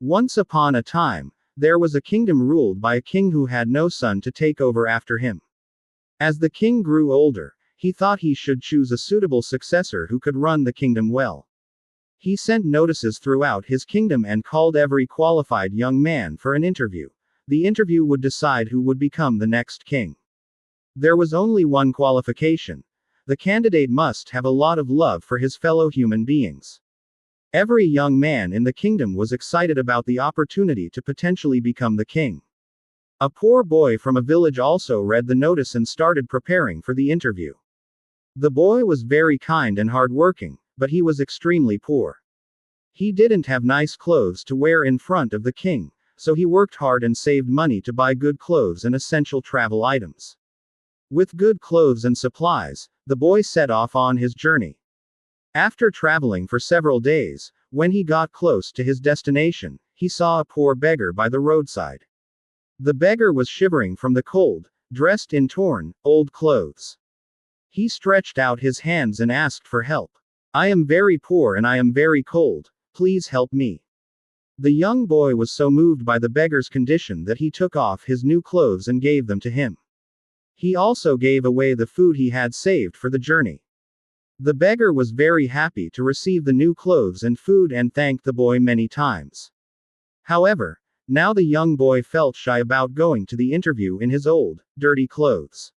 Once upon a time, there was a kingdom ruled by a king who had no son to take over after him. As the king grew older, he thought he should choose a suitable successor who could run the kingdom well. He sent notices throughout his kingdom and called every qualified young man for an interview. The interview would decide who would become the next king. There was only one qualification. The candidate must have a lot of love for his fellow human beings. Every young man in the kingdom was excited about the opportunity to potentially become the king. A poor boy from a village also read the notice and started preparing for the interview. The boy was very kind and hardworking, but he was extremely poor. He didn't have nice clothes to wear in front of the king, so he worked hard and saved money to buy good clothes and essential travel items. With good clothes and supplies, the boy set off on his journey. After traveling for several days, when he got close to his destination, he saw a poor beggar by the roadside. The beggar was shivering from the cold, dressed in torn, old clothes. He stretched out his hands and asked for help. "I am very poor and I am very cold, please help me." The young boy was so moved by the beggar's condition that he took off his new clothes and gave them to him. He also gave away the food he had saved for the journey. The beggar was very happy to receive the new clothes and food and thanked the boy many times. However, now the young boy felt shy about going to the interview in his old, dirty clothes.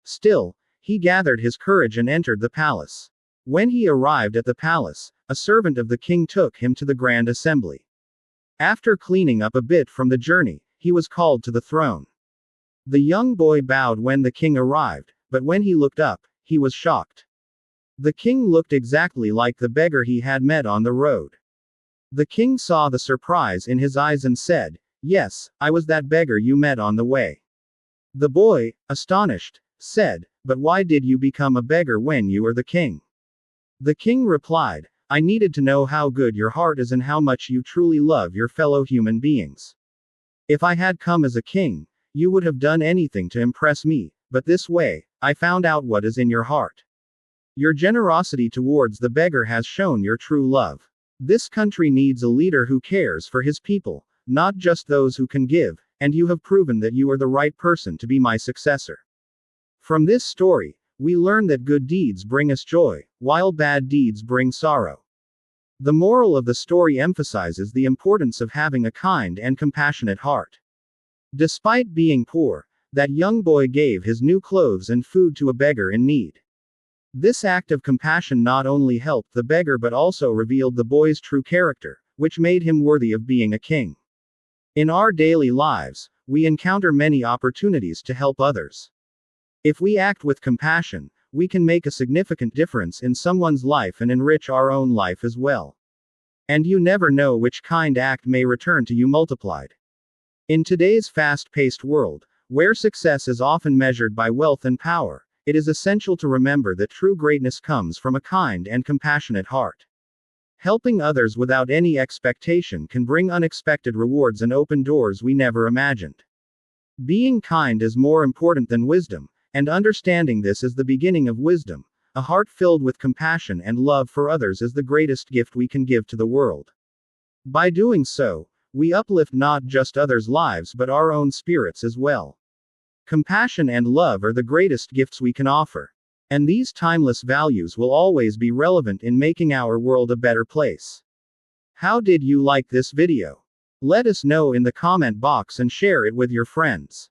Still, he gathered his courage and entered the palace. When he arrived at the palace, a servant of the king took him to the grand assembly. After cleaning up a bit from the journey, he was called to the throne. The young boy bowed when the king arrived, but when he looked up, he was shocked. The king looked exactly like the beggar he had met on the road. The king saw the surprise in his eyes and said, "Yes, I was that beggar you met on the way." The boy, astonished, said, "But why did you become a beggar when you were the king?" The king replied, "I needed to know how good your heart is and how much you truly love your fellow human beings. If I had come as a king, you would have done anything to impress me, but this way, I found out what is in your heart. Your generosity towards the beggar has shown your true love. This country needs a leader who cares for his people, not just those who can give, and you have proven that you are the right person to be my successor." From this story, we learn that good deeds bring us joy, while bad deeds bring sorrow. The moral of the story emphasizes the importance of having a kind and compassionate heart. Despite being poor, that young boy gave his new clothes and food to a beggar in need. This act of compassion not only helped the beggar but also revealed the boy's true character, which made him worthy of being a king. In our daily lives, we encounter many opportunities to help others. If we act with compassion, we can make a significant difference in someone's life and enrich our own life as well. And you never know which kind act may return to you multiplied. In today's fast-paced world, where success is often measured by wealth and power, it is essential to remember that true greatness comes from a kind and compassionate heart. Helping others without any expectation can bring unexpected rewards and open doors we never imagined. Being kind is more important than wisdom, and understanding this is the beginning of wisdom. A heart filled with compassion and love for others is the greatest gift we can give to the world. By doing so, we uplift not just others' lives but our own spirits as well. Compassion and love are the greatest gifts we can offer. And these timeless values will always be relevant in making our world a better place. How did you like this video? Let us know in the comment box and share it with your friends.